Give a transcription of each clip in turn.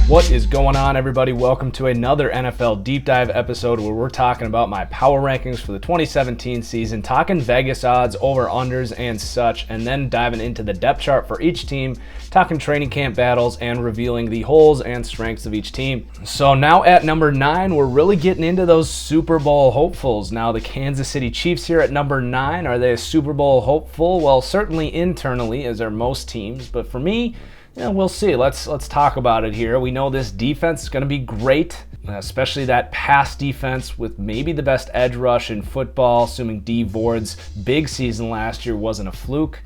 What is going on, everybody? Welcome to another NFL Deep Dive episode where we're talking about my power rankings for the 2017 season, talking Vegas odds, over-unders, and such, and then diving into the depth chart for each team, talking training camp battles, and revealing the holes and strengths of each team. So now at number 9, we're really getting into those Super Bowl hopefuls. Now the Kansas City Chiefs here at number 9, are they a Super Bowl hopeful? Well, certainly internally, as are most teams, but for me, we'll see. Let's talk about it here. We know this defense is going to be great, especially that pass defense with maybe the best edge rush in football, assuming D. Ward's big season last year wasn't a fluke,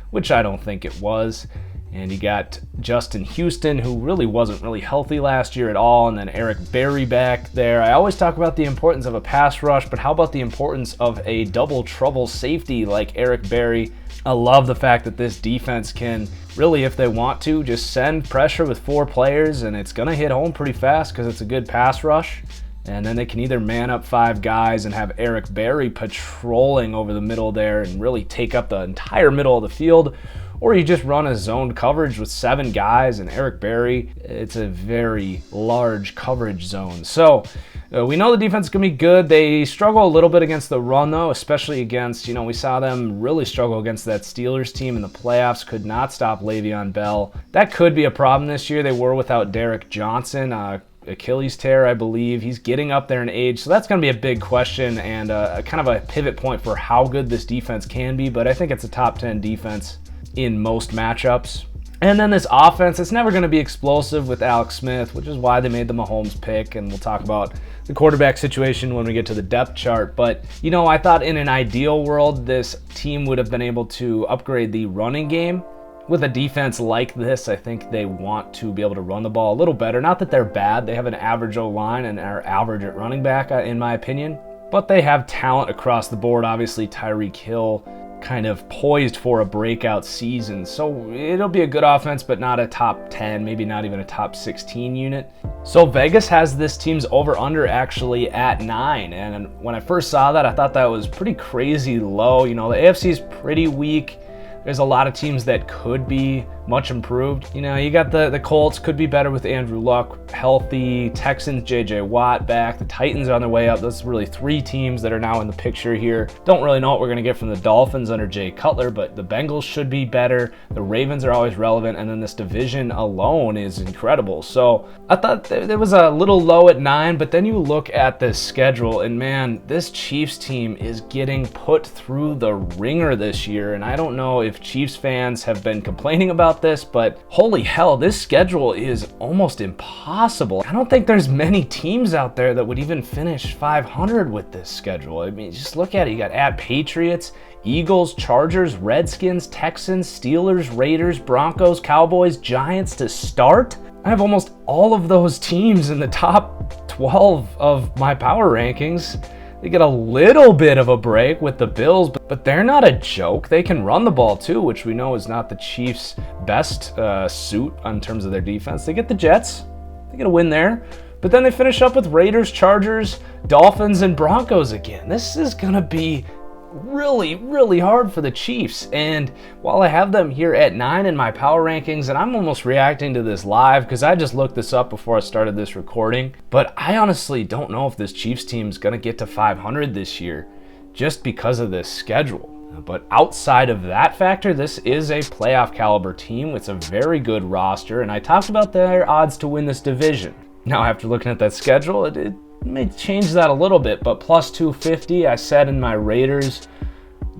which I don't think it was. And you got Justin Houston, who really wasn't really healthy last year at all, and then Eric Berry back there. I always talk about the importance of a pass rush, but how about the importance of a double trouble safety like Eric Berry? I love the fact that this defense can really, if they want to, just send pressure with 4 players, and it's going to hit home pretty fast because it's a good pass rush. And then they can either man up 5 guys and have Eric Berry patrolling over the middle there and really take up the entire middle of the field, or you just run a zoned coverage with 7 guys and Eric Berry. It's a very large coverage zone. So we know the defense is going to be good. They struggle a little bit against the run, though, especially against, we saw them really struggle against that Steelers team in the playoffs. Could not stop Le'Veon Bell. That could be a problem this year. They were without Derek Johnson. Achilles tear, I believe. He's getting up there in age, so that's going to be a big question and kind of a pivot point for how good this defense can be, but I think it's a top 10 defense in most matchups. And then this offense, it's never going to be explosive with Alex Smith, which is why they made the Mahomes pick, and we'll talk about the quarterback situation when we get to the depth chart. But, I thought in an ideal world, this team would have been able to upgrade the running game. With a defense like this, I think they want to be able to run the ball a little better. Not that they're bad. They have an average O-line and are average at running back, in my opinion. But they have talent across the board. Obviously, Tyreek Hill kind of poised for a breakout season. So it'll be a good offense, but not a top 10, maybe not even a top 16 unit. So Vegas has this team's over-under actually at 9. And when I first saw that, I thought that was pretty crazy low. The AFC is pretty weak. There's a lot of teams that could be much improved. You got the Colts, could be better with Andrew Luck healthy. Texans, J.J. Watt back. The Titans are on their way up. That's really 3 teams that are now in the picture here. Don't really know what we're going to get from the Dolphins under Jay Cutler, but the Bengals should be better. The Ravens are always relevant, and then this division alone is incredible. So I thought it was a little low at 9, but then you look at the schedule, and man, this Chiefs team is getting put through the ringer this year, and I don't know if Chiefs fans have been complaining about this, but holy hell, this schedule is almost impossible. I don't think there's many teams out there that would even finish 500 with this schedule. I mean, just look at it. You got at Patriots, Eagles, Chargers, Redskins, Texans, Steelers, Raiders, Broncos, Cowboys, Giants to start. I have almost all of those teams in the top 12 of my power rankings. They get a little bit of a break with the Bills, but they're not a joke. They can run the ball too, which we know is not the Chiefs' best suit in terms of their defense. They get the Jets. They get a win there. But then they finish up with Raiders, Chargers, Dolphins, and Broncos again. This is going to be really, really hard for the Chiefs. And while I have them here at 9 in my power rankings, and I'm almost reacting to this live because I just looked this up before I started this recording, but I honestly don't know if this Chiefs team is going to get to 500 this year just because of this schedule. But outside of that factor, this is a playoff caliber team. It's a very good roster, and I talked about their odds to win this division. Now, after looking at that schedule, it may change that a little bit, but plus 250, I said in my Raiders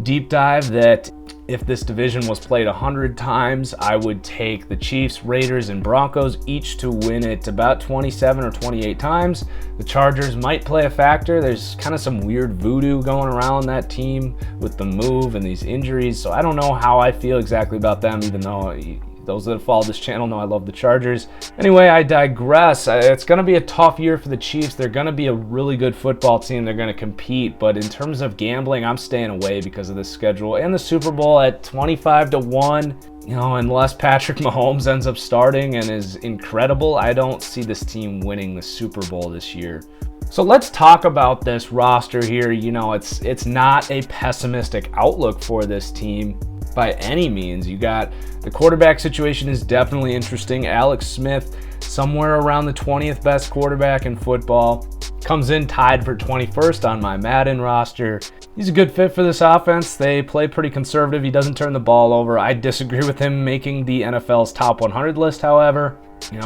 deep dive that if this division was played 100 times, I would take the Chiefs, Raiders, and Broncos each to win it about 27 or 28 times. The Chargers might play a factor. There's kind of some weird voodoo going around that team with the move and these injuries, so I don't know how I feel exactly about them, even though those that have followed this channel know I love the Chargers. Anyway, I digress. It's going to be a tough year for the Chiefs. They're going to be a really good football team. They're going to compete. But in terms of gambling, I'm staying away because of this schedule. And the Super Bowl at 25-1, unless Patrick Mahomes ends up starting and is incredible, I don't see this team winning the Super Bowl this year. So let's talk about this roster here. It's not a pessimistic outlook for this team. by any means. You got the quarterback situation is definitely interesting. Alex Smith, somewhere around the 20th best quarterback in football, comes in tied for 21st on my Madden roster. He's a good fit for this offense. They play pretty conservative. He doesn't turn the ball over. I disagree with him making the NFL's top 100 list, however.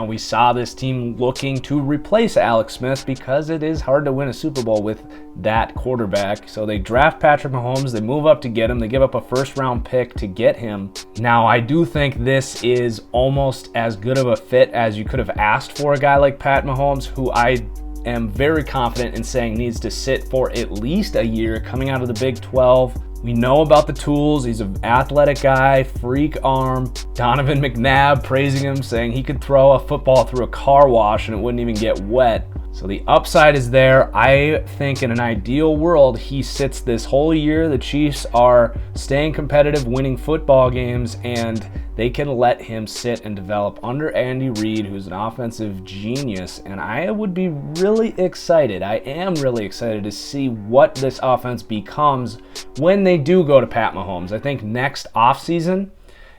We saw this team looking to replace Alex Smith because it is hard to win a Super Bowl with that quarterback. So they draft Patrick Mahomes, they move up to get him, they give up a first-round pick to get him. Now, I do think this is almost as good of a fit as you could have asked for a guy like Pat Mahomes, who I am very confident in saying needs to sit for at least a year coming out of the Big 12. We know about the tools. He's an athletic guy, freak arm. Donovan McNabb praising him, saying he could throw a football through a car wash and it wouldn't even get wet. So the upside is there. I think in an ideal world, he sits this whole year. The Chiefs are staying competitive, winning football games, and they can let him sit and develop under Andy Reid, who's an offensive genius. And I would be really excited. I am really excited to see what this offense becomes when they do go to Pat Mahomes. I think next offseason,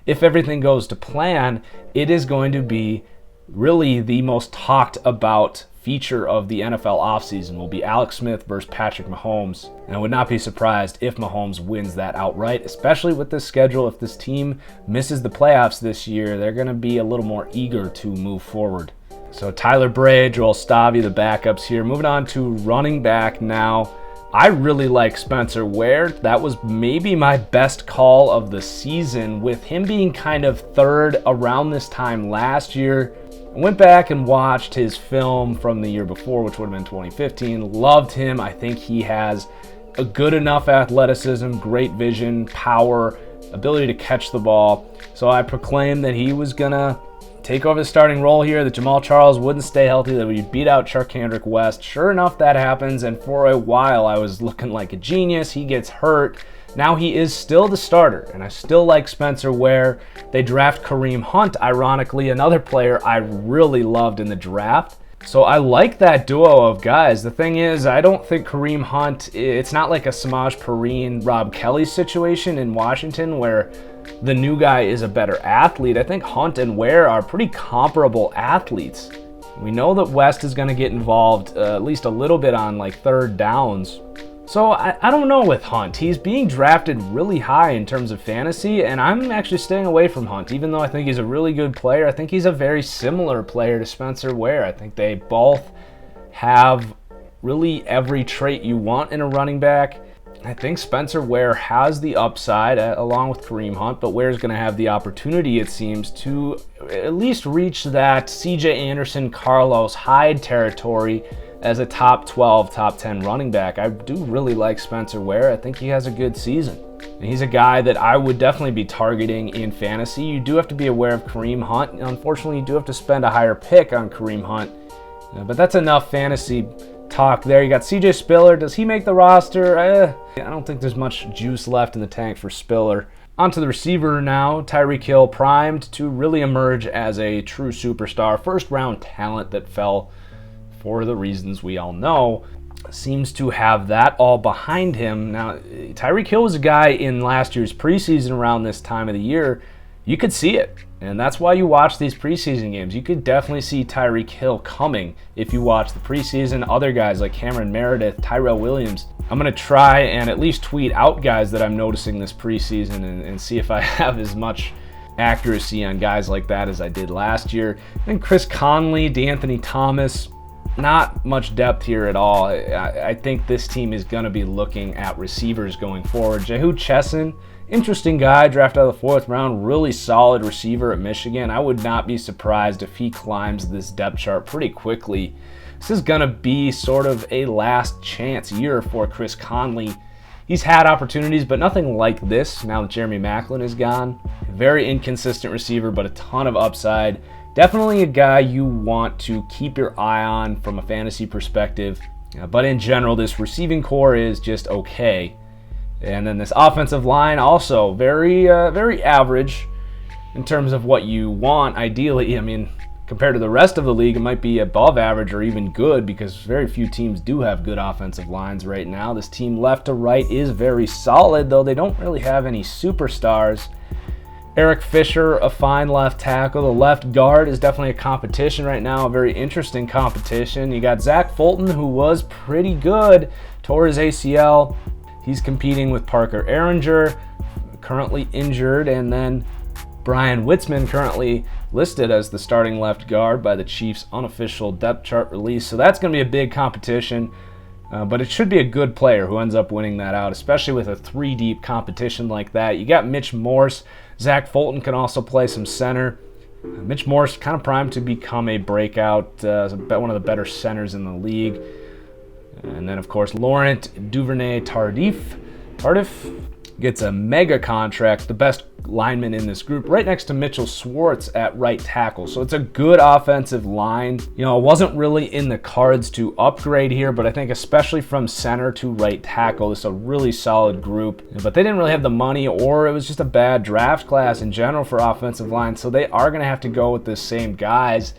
if everything goes to plan, it is going to be really the most talked about feature of the NFL offseason will be Alex Smith versus Patrick Mahomes. And I would not be surprised if Mahomes wins that outright, especially with this schedule. If this team misses the playoffs this year, they're going to be a little more eager to move forward. So Tyler Bray, Joel Stavi, the backups here. Moving on to running back now. I really like Spencer Ware. That was maybe my best call of the season, with him being kind of third around this time last year. I went back and watched his film from the year before, which would have been 2015. Loved him. I think he has a good enough athleticism, great vision, power, ability to catch the ball. So I proclaimed that he was going to take over the starting role here, that Jamal Charles wouldn't stay healthy, that we'd beat out Charkandrick West. Sure enough, that happens, and for a while I was looking like a genius. He gets hurt. Now he is still the starter, and I still like Spencer Ware. They draft Kareem Hunt, ironically, another player I really loved in the draft. So I like that duo of guys. The thing is, I don't think Kareem Hunt, it's not like a Samaj Perine, Rob Kelly situation in Washington where the new guy is a better athlete. I think Hunt and Ware are pretty comparable athletes. We know that West is going to get involved at least a little bit on like third downs. So I don't know with Hunt. He's being drafted really high in terms of fantasy, and I'm actually staying away from Hunt. Even though I think he's a really good player, I think he's a very similar player to Spencer Ware. I think they both have really every trait you want in a running back. I think Spencer Ware has the upside along with Kareem Hunt, but Ware's going to have the opportunity, it seems, to at least reach that CJ Anderson, Carlos Hyde territory as a top 12, top 10 running back. I do really like Spencer Ware. I think he has a good season. And he's a guy that I would definitely be targeting in fantasy. You do have to be aware of Kareem Hunt. Unfortunately, you do have to spend a higher pick on Kareem Hunt. But that's enough fantasy talk there. You got CJ Spiller. Does he make the roster? I don't think there's much juice left in the tank for Spiller. On to the receiver now. Tyreek Hill primed to really emerge as a true superstar. First round talent that fell for the reasons we all know. Seems to have that all behind him. Now, Tyreek Hill was a guy in last year's preseason around this time of the year. You could see it, and that's why you watch these preseason games. You could definitely see Tyreek Hill coming if you watch the preseason. Other guys like Cameron Meredith, Tyrell Williams. I'm going to try and at least tweet out guys that I'm noticing this preseason and see if I have as much accuracy on guys like that as I did last year. And Chris Conley, DeAnthony Thomas, not much depth here at all. I think this team is going to be looking at receivers going forward. Jehu Chesson, interesting guy, drafted out of the 4th round, really solid receiver at Michigan. I would not be surprised if he climbs this depth chart pretty quickly. This is going to be sort of a last chance year for Chris Conley. He's had opportunities, but nothing like this now that Jeremy Maclin is gone. Very inconsistent receiver, but a ton of upside. Definitely a guy you want to keep your eye on from a fantasy perspective. But in general, this receiving core is just okay. And then this offensive line also very average in terms of what you want. Ideally, I mean, Compared to the rest of the league, it might be above average or even good because very few teams do have good offensive lines right now. This team left to right is very solid, though they don't really have any superstars. Eric Fisher, a fine left tackle. The left guard is definitely a competition right now, a very interesting competition. You got Zach Fulton, who was pretty good, tore his ACL. He's competing with Parker Ehringer, currently injured, and then Brian Witzman, currently listed as the starting left guard by the Chiefs' unofficial depth chart release. So that's going to be a big competition, but it should be a good player who ends up winning that out, especially with a three-deep competition like that. You got Mitch Morse. Zach Fulton can also play some center. Mitch Morse kind of primed to become a breakout, one of the better centers in the league. And then, of course, Laurent Duvernay-Tardif gets a mega contract, the best lineman in this group, right next to Mitchell Schwartz at right tackle. So it's a good offensive line. You know, it wasn't really in the cards to upgrade here, but I think especially from center to right tackle, this is a really solid group. But they didn't really have the money, or it was just a bad draft class in general for offensive line, so they are going to have to go with the same guys.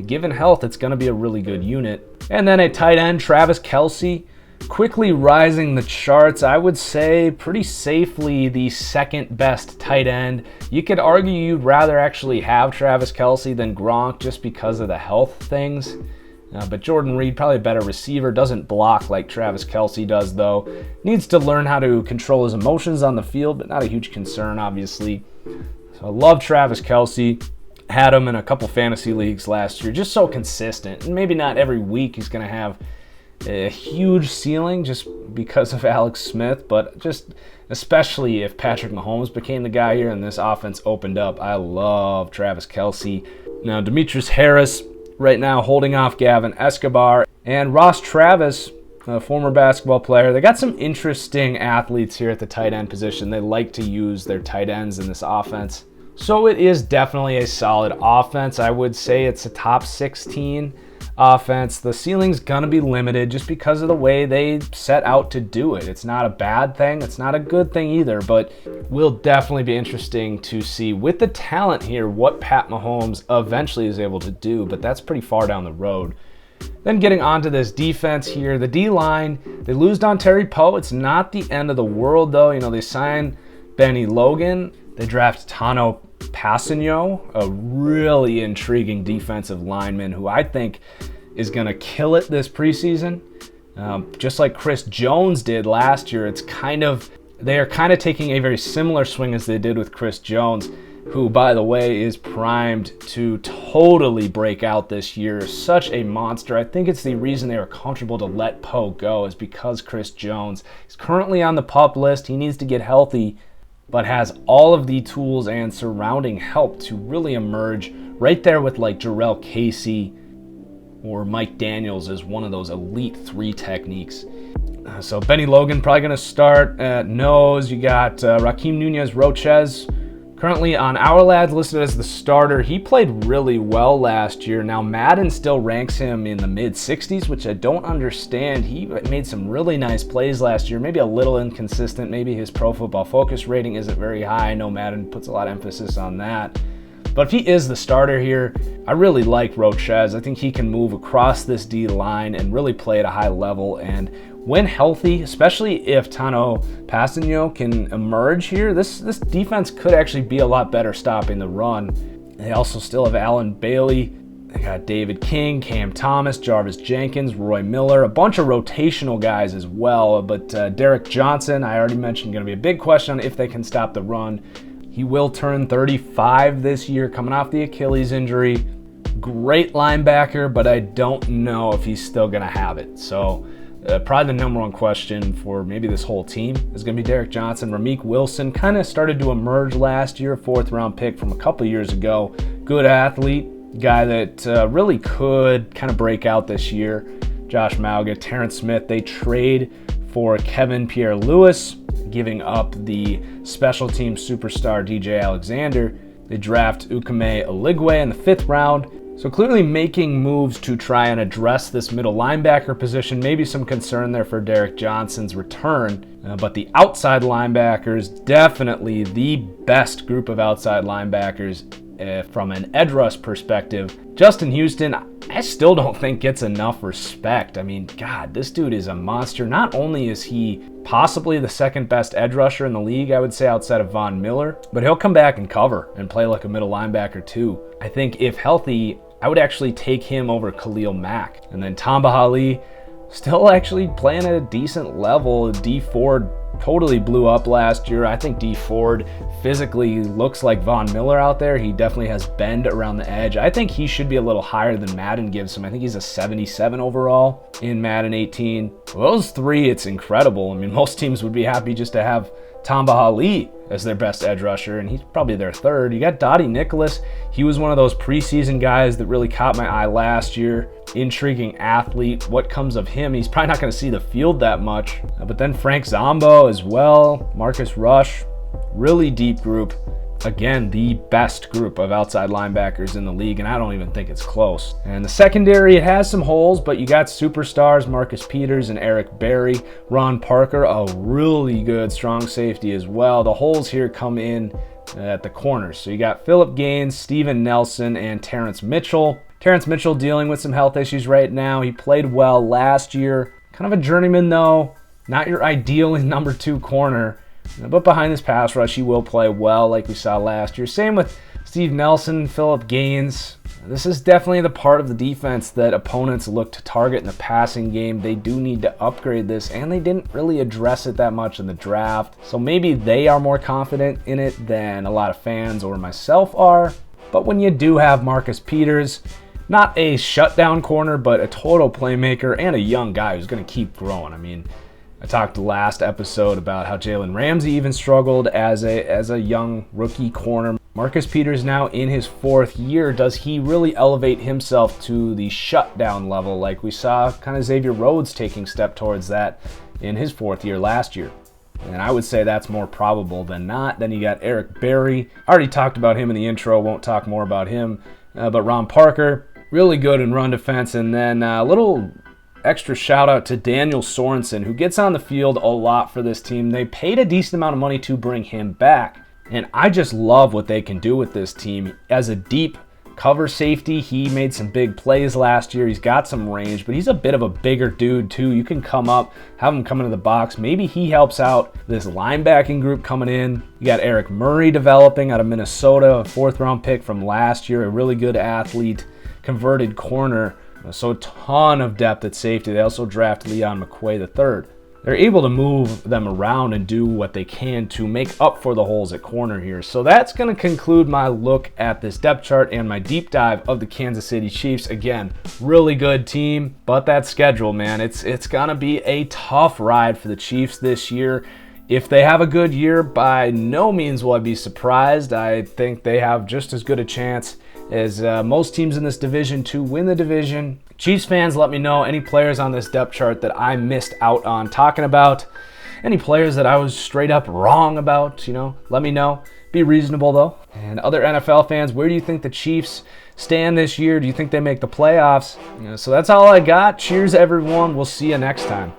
Given health, it's going to be a really good unit. And then a tight end, Travis Kelce, quickly rising the charts. I would say pretty safely the second best tight end. You could argue you'd rather actually have Travis Kelce than Gronk just because of the health things. But Jordan Reed, probably a better receiver, doesn't block like Travis Kelce does though. Needs to learn how to control his emotions on the field, but not a huge concern obviously. So I love Travis Kelce. Had him in a couple fantasy leagues last year. Just so consistent. And maybe not every week he's going to have a huge ceiling just because of Alex Smith, but just especially if Patrick Mahomes became the guy here and this offense opened up. I love Travis Kelce. Now, Demetrius Harris right now holding off Gavin Escobar, and Ross Travis, a former basketball player. They got some interesting athletes here at the tight end position. They like to use their tight ends in this offense. So it is definitely a solid offense. I would say it's a top 16 offense. The ceiling's gonna be limited just because of the way they set out to do it. It's not a bad thing, it's not a good thing either, but will definitely be interesting to see with the talent here what Pat Mahomes eventually is able to do, but that's pretty far down the road. Then getting onto this defense here, the D-line, they lose Dontari Poe. It's not the end of the world though. You know, they sign Benny Logan, they draft Tano Passanio, a really intriguing defensive lineman who I think is going to kill it this preseason. Just like Chris Jones did last year, they are kind of taking a very similar swing as they did with Chris Jones, who, by the way, is primed to totally break out this year. Such a monster. I think it's the reason they were comfortable to let Poe go is because Chris Jones is currently on the PUP list. He needs to get healthy, but has all of the tools and surrounding help to really emerge right there with like Jarrell Casey or Mike Daniels as one of those elite three techniques. So Benny Logan probably going to start at nose. You got Raheem Nunez-Roches, currently on Our Lads listed as the starter. He played really well last year. Now Madden still ranks him in the mid-60s, which I don't understand. He made some really nice plays last year, maybe a little inconsistent. Maybe his Pro Football Focus rating isn't very high. I know Madden puts a lot of emphasis on that. But if he is the starter here, I really like Roches. I think he can move across this D line and really play at a high level. And when healthy, especially if Tano Passanio can emerge here, this defense could actually be a lot better stopping the run. They also still have Alan Bailey. They got David King, Cam Thomas, Jarvis Jenkins, Roy Miller, a bunch of rotational guys as well. But Derek Johnson, I already mentioned, going to be a big question on if they can stop the run. He will turn 35 this year, coming off the Achilles injury. Great linebacker, but I don't know if he's still going to have it. So probably the number one question for maybe this whole team is going to be Derek Johnson. Ramik Wilson kind of started to emerge last year, fourth-round pick from a couple years ago. Good athlete, guy that really could kind of break out this year. Josh Mauga, Terrence Smith, they trade for Kevin Pierre-Louis, giving up the special team superstar DJ Alexander. They draft Ukeme Oligwe in the 5th round. So clearly making moves to try and address this middle linebacker position. Maybe some concern there for Derek Johnson's return. But the outside linebackers, definitely the best group of outside linebackers from an edge rush perspective. Justin Houston, I still don't think gets enough respect. I mean, God, this dude is a monster. Not only is he possibly the second best edge rusher in the league, I would say, outside of Von Miller, but he'll come back and cover and play like a middle linebacker too. I think if healthy, I would actually take him over Khalil Mack. And then Tamba Hali, still actually playing at a decent level. D Ford totally blew up last year. I think D Ford physically looks like Von Miller out there. He definitely has bend around the edge. I think he should be a little higher than Madden gives him. I think he's a 77 overall in Madden 18. Those three, it's incredible. I mean, most teams would be happy just to have Tamba Hali as their best edge rusher, and he's probably their third. You got Dottie Nicholas. He was one of those preseason guys that really caught my eye last year. Intriguing athlete. What comes of him? He's probably not going to see the field that much. But then Frank Zombo as well. Marcus Rush. Really deep group. Again, the best group of outside linebackers in the league, and I don't even think it's close. And the secondary, it has some holes, but you got superstars Marcus Peters and Eric Berry. Ron Parker, a really good strong safety as well. The holes here come in at the corners. So you got Phillip Gaines, Steven Nelson, and Terrence Mitchell. Terrence Mitchell dealing with some health issues right now. He played well last year. Kind of a journeyman though. Not your ideal number 2 corner. But behind this pass rush, he will play well like we saw last year. Same with Steve Nelson, Phillip Gaines. This is definitely the part of the defense that opponents look to target in the passing game. They do need to upgrade this, and they didn't really address it that much in the draft. So maybe they are more confident in it than a lot of fans or myself are. But when you do have Marcus Peters, not a shutdown corner, but a total playmaker and a young guy who's going to keep growing. I mean, I talked last episode about how Jalen Ramsey even struggled as a young rookie corner. Marcus Peters now in his 4th year. Does he really elevate himself to the shutdown level like we saw kind of Xavier Rhodes taking step towards that in his 4th year last year? And I would say that's more probable than not. Then you got Eric Berry. I already talked about him in the intro. Won't talk more about him. But Ron Parker, really good in run defense. And then a little extra shout out to Daniel Sorensen, who gets on the field a lot for this team. They paid a decent amount of money to bring him back, and I just love what they can do with this team. As a deep cover safety, he made some big plays last year. He's got some range, but he's a bit of a bigger dude too. You can come up, have him come into the box. Maybe he helps out this linebacking group coming in. You got Eric Murray developing out of Minnesota, a 4th round pick from last year, a really good athlete, converted corner. So a ton of depth at safety. They also draft Leon McQuay III. They're able to move them around and do what they can to make up for the holes at corner here. So that's going to conclude my look at this depth chart and my deep dive of the Kansas City Chiefs. Again, really good team, but that schedule, man, it's going to be a tough ride for the Chiefs this year. If they have a good year, by no means will I be surprised. I think they have just as good a chance as most teams in this division to win the division. Chiefs fans, let me know any players on this depth chart that I missed out on talking about. Any players that I was straight up wrong about, let me know. Be reasonable though. And other NFL fans, where do you think the Chiefs stand this year? Do you think they make the playoffs? So that's all I got. Cheers everyone. We'll see you next time.